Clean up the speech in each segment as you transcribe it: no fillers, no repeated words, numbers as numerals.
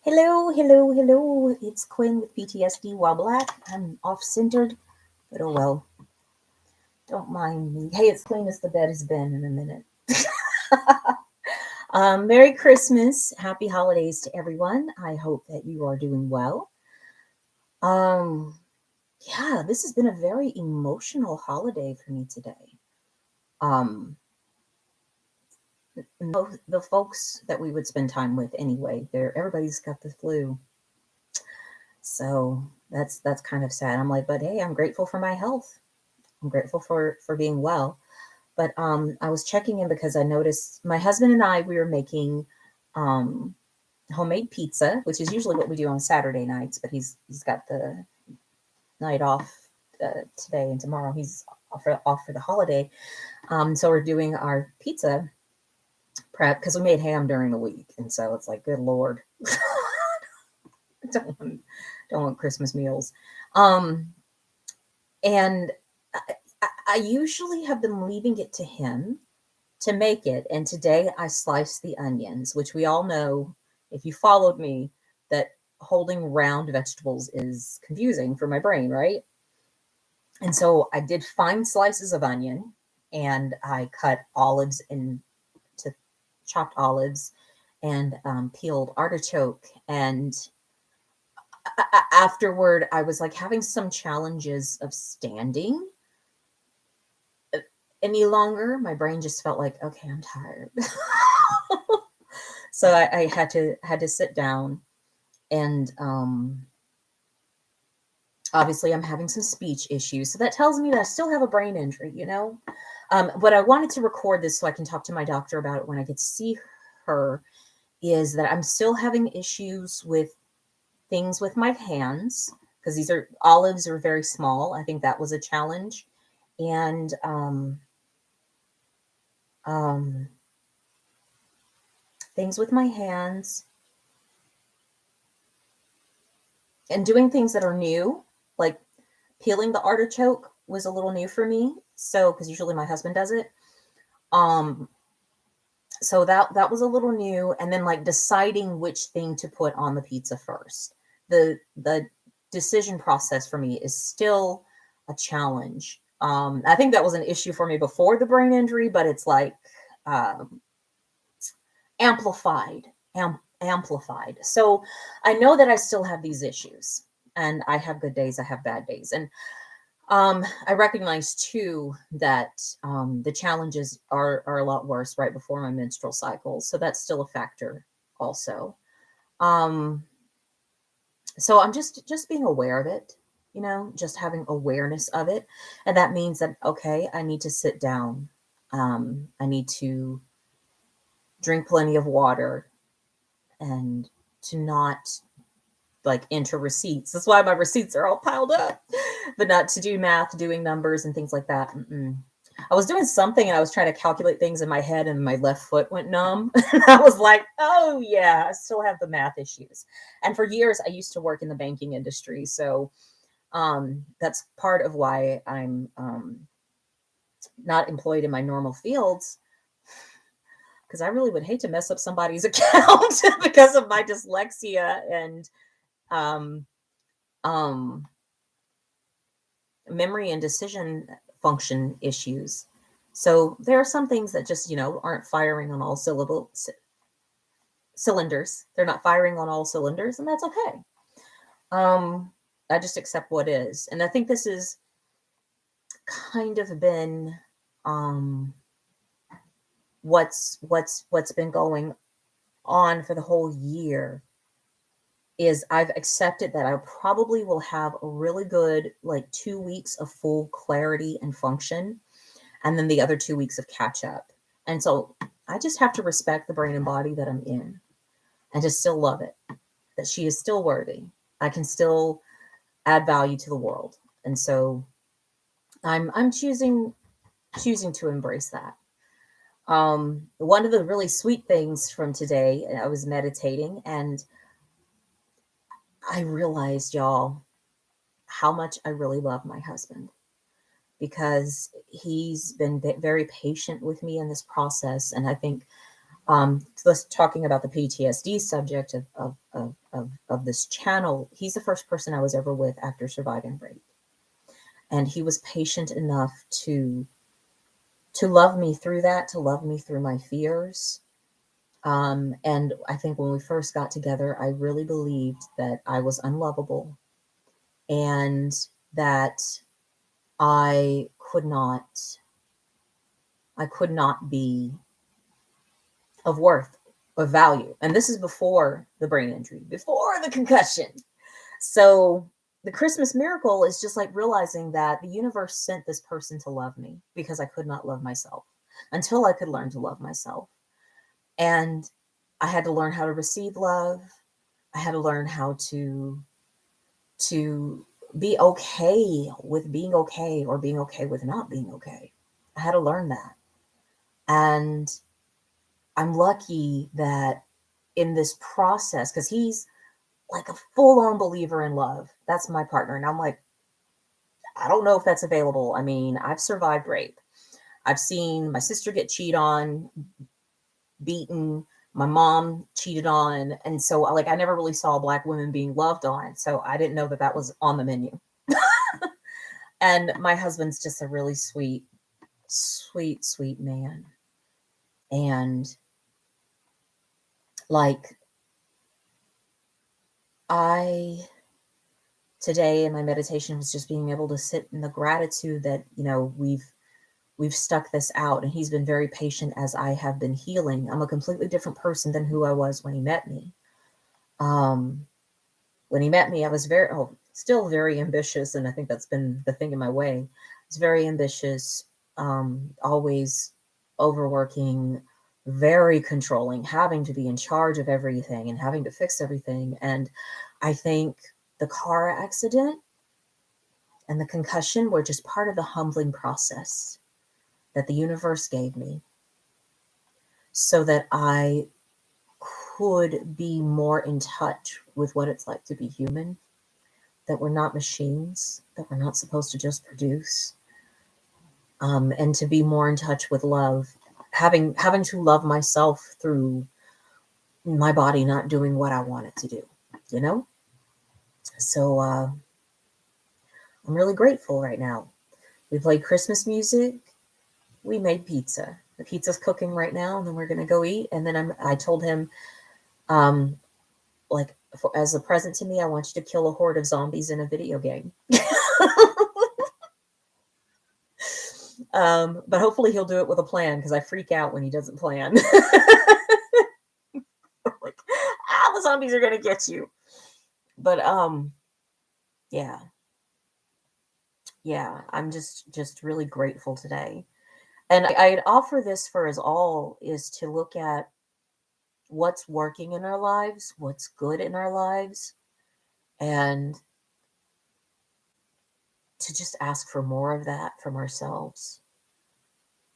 Hello, hello, hello. It's Quinn with PTSD while black. I'm off centered, but oh well. Don't mind me. Hey, it's clean as the bed has been in a minute. Merry Christmas. Happy holidays to everyone. I hope that you are doing well. Um, yeah, this has been a very emotional holiday for me today. Um, the folks that we would spend time with anyway, everybody's got the flu. So that's kind of sad. I'm like, but hey, I'm grateful for my health. I'm grateful for being well. But I was checking in because I noticed my husband and I, we were making um, homemade pizza, which is usually what we do on Saturday nights. But he's got the night off today and tomorrow. He's off for the holiday. So we're doing our pizza prep because we made ham during the week, and so it's like, good Lord, don't want, don't want Christmas meals. Um, and I usually have been leaving it to him to make it. And today I sliced the onions, which we all know, if you followed me, that holding round vegetables is confusing for my brain, right? And so I did fine slices of onion and I cut olives into chopped olives and peeled artichoke. And afterward, I was like having some challenges of standing any longer. My brain just felt like, okay, I'm tired. So I had to sit down, and obviously I'm having some speech issues. So that tells me that I still have a brain injury, you know. But I wanted to record this so I can talk to my doctor about it when I get to see her. Is that I'm still having issues with things with my hands because these are olives are very small. I think that was a challenge, and um, things with my hands and doing things that are new, like peeling the artichoke was a little new for me. So, because usually my husband does it. Um, so that was a little new, and then like deciding which thing to put on the pizza first. The decision process for me is still a challenge. I think that was an issue for me before the brain injury, but it's like um, amplified, amplified. So I know that I still have these issues, and I have good days, I have bad days, and I recognize too that the challenges are a lot worse right before my menstrual cycle, so that's still a factor also. Um, so I'm just being aware of it, you know, just having awareness of it, and that means that okay, I need to sit down. I need to drink plenty of water and to not like enter receipts. That's why my receipts are all piled up, but not to do math, doing numbers and things like that. Mm-mm. I was doing something and I was trying to calculate things in my head and my left foot went numb. And I was like, oh yeah, I still have the math issues. And for years, I used to work in the banking industry. So that's part of why I'm not employed in my normal fields because I really would hate to mess up somebody's account because of my dyslexia and um, um, memory and decision function issues. So there are some things that just, you know, aren't firing on all cylinders. They're not firing on all cylinders, and that's okay. Um, I just accept what is. And I think this has kind of been um, what's been going on for the whole year is I've accepted that I probably will have a really good like 2 weeks of full clarity and function, and then the other 2 weeks of catch up. And so I just have to respect the brain and body that I'm in and to still love it, that she is still worthy. I can still add value to the world. And so I'm choosing to embrace that. One of the really sweet things from today, I was meditating and I realized, y'all, how much I really love my husband because he's been very patient with me in this process. And I think let's talking about the PTSD subject of of this channel, he's the first person I was ever with after surviving rape. And he was patient enough to love me through that, to love me through my fears. And I think when we first got together, I really believed that I was unlovable and that I could not be of worth, of value. And this is before the brain injury, before the concussion. So the Christmas miracle is just like realizing that the universe sent this person to love me because I could not love myself until I could learn to love myself. And I had to learn how to receive love. I had to learn how to be okay with being okay or being okay with not being okay. I had to learn that. And I'm lucky that in this process, because he's like a full-on believer in love. That's my partner. And I'm like, I don't know if that's available. I mean, I've survived rape. I've seen my sister get cheated on, beaten, my mom cheated on. And so like, I never really saw Black women being loved on. So I didn't know that that was on the menu. And my husband's just a really sweet, sweet, sweet man. And like, today in my meditation was just being able to sit in the gratitude that, you know, we've stuck this out, and he's been very patient as I have been healing. I'm a completely different person than who I was when he met me. When he met me, I was still very ambitious, and I think that's been the thing in my way. I was very ambitious, always overworking, very controlling, having to be in charge of everything and having to fix everything. And I think the car accident and the concussion were just part of the humbling process that the universe gave me so that I could be more in touch with what it's like to be human, that we're not machines, that we're not supposed to just produce, and to be more in touch with love, having to love myself through my body not doing what I want it to do, you know? So I'm really grateful right now. We played Christmas music. We made pizza. The pizza's cooking right now, and then we're gonna go eat. And then I told him, like, as a present to me, I want you to kill a horde of zombies in a video game. But hopefully he'll do it with a plan, because I freak out when he doesn't plan. Like, the zombies are gonna get you. But yeah, I'm just really grateful today. And I'd offer this for us all, is to look at what's working in our lives, what's good in our lives, and to just ask for more of that from ourselves,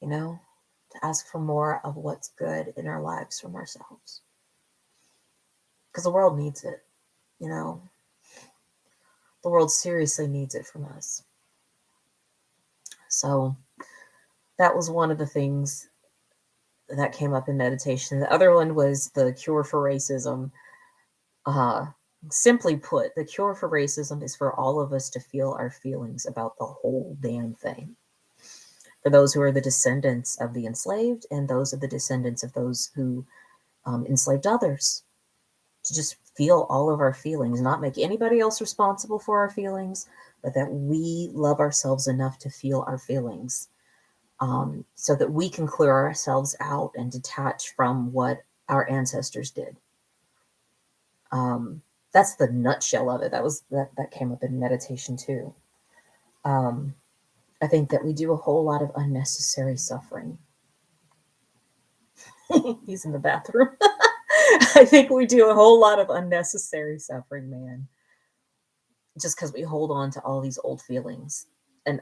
you know, to ask for more of what's good in our lives from ourselves. Because the world needs it, you know. The world seriously needs it from us. So that was one of the things that came up in meditation. The other one was the cure for racism. Simply put, the cure for racism is for all of us to feel our feelings about the whole damn thing. For those who are the descendants of the enslaved, and those of the descendants of those who enslaved others, to just feel all of our feelings, not make anybody else responsible for our feelings, but that we love ourselves enough to feel our feelings, so that we can clear ourselves out and detach from what our ancestors did. That's the nutshell of it. That came up in meditation too. I think that we do a whole lot of unnecessary suffering. He's in the bathroom. I think we do a whole lot of unnecessary suffering, man. Just because we hold on to all these old feelings. And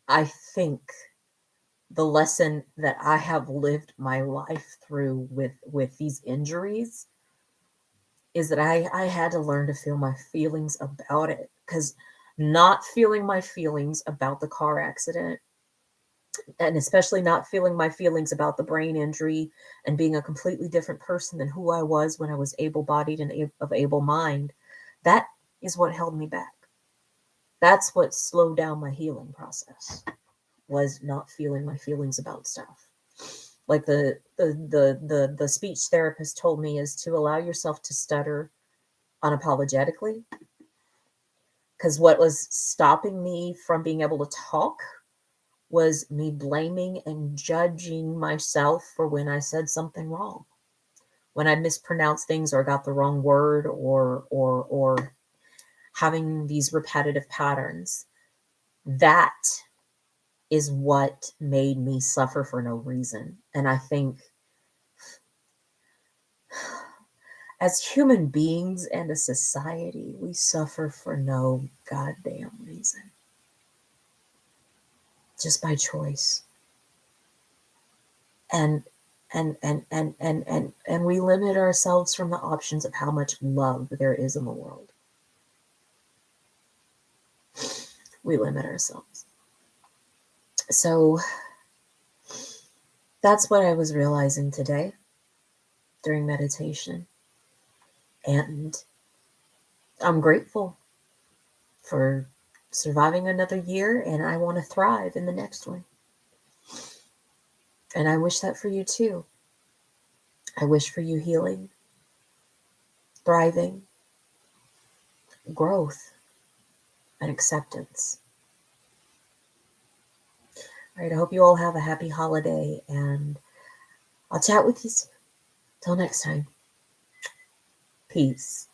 I think the lesson that I have lived my life through with these injuries is that I had to learn to feel my feelings about it. Because not feeling my feelings about the car accident and especially not feeling my feelings about the brain injury and being a completely different person than who I was when I was able-bodied and of able mind, that is what held me back. That's what slowed down my healing process, was not feeling my feelings about stuff. Like the speech therapist told me, is to allow yourself to stutter unapologetically, because what was stopping me from being able to talk was me blaming and judging myself for when I said something wrong, when I mispronounced things or got the wrong word, or having these repetitive patterns. That is what made me suffer for no reason. And I think as human beings and a society, we suffer for no goddamn reason. Just by choice. And we limit ourselves from the options of how much love there is in the world. We limit ourselves. So that's what I was realizing today during meditation. And I'm grateful for surviving another year, and I want to thrive in the next one. And I wish that for you too. I wish for you healing, thriving, growth, and acceptance. All right, I hope you all have a happy holiday, and I'll chat with you soon. Till next time. Peace.